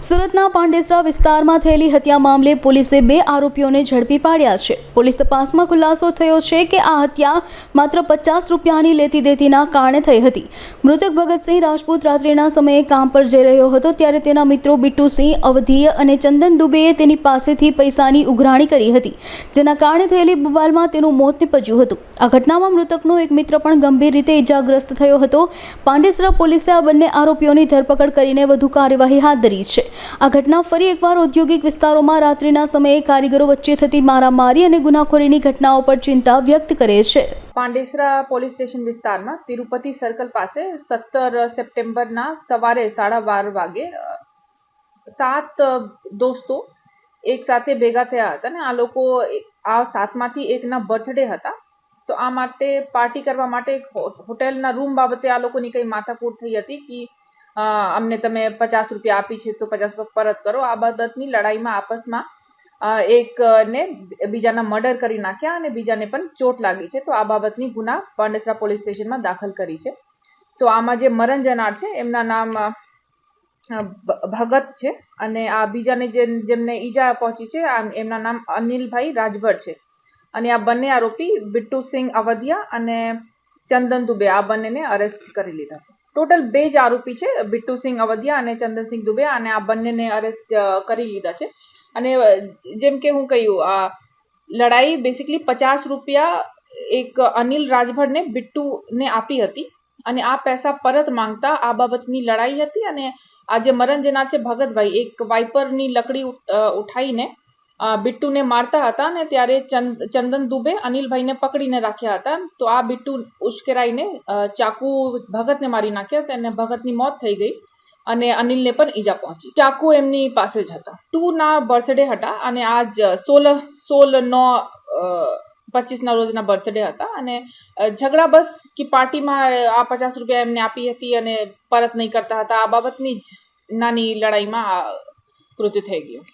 સુરતના પાંડેસરા વિસ્તારમાં થયેલી હત્યા મામલે પોલીસે 2 આરોપીઓને ઝડપી પાડ્યા છે। પોલીસ તપાસમાં ખુલાસો થયો છે કે આ હત્યા માત્ર 50 રૂપિયાની લેતી દેતીના કારણે થઈ હતી। મૃતક ભગતસિંહ રાજપૂત રાત્રિના સમયે કામ પર જઈ રહ્યો હતો ત્યારે તેના મિત્રો બિટ્ટુસિંહ અવધીય અને ચંદન દુબેએ તેની પાસેથી પૈસાની ઉઘરાણી કરી હતી, જેના કારણે થયેલી બબાલમાં તેનું મોત નીપજ્યું હતું। આ ઘટનામાં મૃતકનો એક મિત્ર પણ ગંભીર રીતે ઇજાગ્રસ્ત થયો હતો। પાંડેસરા પોલીસે આ બંને આરોપીઓની ધરપકડ કરીને વધુ કાર્યવાહી હાથ ધરી છે। આ ઘટના ફરી એકવાર ઔદ્યોગિક વિસ્તારોમાં રાત્રિના સમયે કારીગરો વચ્ચે થતી મારામારી અને ગુનાખોરીની ઘટનાઓ પર ચિંતા વ્યક્ત કરે છે। પાંડેસરા પોલીસ સ્ટેશન વિસ્તારમાં તિરુપતિ સર્કલ પાસે 17 સપ્ટેમ્બરના સવારે 12:30 વાગે 7 દોસ્તો એક સાથે ભેગા થયા હતા અને આ લોકો આ 7માંથી એકના બર્થડે હતા, તો આ માટે પાર્ટી કરવા માટે એક હોટેલના રૂમ બાબતે આ લોકોની કઈ માથાકૂટ થઈ હતી કે અમને તમે 50 રૂપિયા આપી છે તો 50 પરત કરો। આ બાબતની લડાઈમાં આપસમાં એકને બીજાના મર્ડર કરી નાખ્યા અને બીજાને પણ ચોટ લાગી છે, તો આ બાબતની ગુના પાંડેસરા પોલીસ સ્ટેશનમાં દાખલ કરી છે। તો આમાં જે મરણ જનાર છે એમના નામ ભગત છે અને આ બીજાને જેમને ઈજા પહોંચી છે એમના નામ અનિલભાઈ રાજભર છે અને આ બંને આરોપી બિટ્ટુસિંહ અવધિયા અને ચંદન દુબે આ બંનેને અરેસ્ટ કરી લીધા છે। ટોટલ 2 જ આરોપી છે, બિટ્ટુસિંહ અવધિયા અને ચંદનસિંહ દુબે, અને આ બંનેને અરેસ્ટ કરી લીધા છે। અને જેમ કે હું કહ્યું, આ લડાઈ બેસિકલી 50 રૂપિયા એક અનિલ રાજભરને બિટ્ટુને આપી હતી અને આ પૈસા પરત માંગતા આ બાબતની લડાઈ હતી। અને આ જે મરણ જનાર છે ભગતભાઈ, એક વાઇપરની લકડી ઉઠાઈને બિટ્ટુને મારતા હતા અને ત્યારે ચંદન દુબે અનિલભાઈને પકડીને રાખ્યા હતા, તો આ બિટ્ટુ ઉશ્કેરાઈને ચાકુ ભગતને મારી નાખ્યા અને ભગતની મોત થઈ ગઈ અને અનિલને પણ ઈજા પહોંચી। ચાકુ એમની પાસે જ હતા। 2 ના બર્થડે હતા અને આજ 16/9/25 ના રોજના બર્થડે હતા અને ઝઘડા બસ કે પાર્ટીમાં આ 50 રૂપિયા એમને આપી હતી અને પરત નહીં કરતા હતા, આ બાબતની જ નાની લડાઈમાં કૃત્ય થઈ ગયું।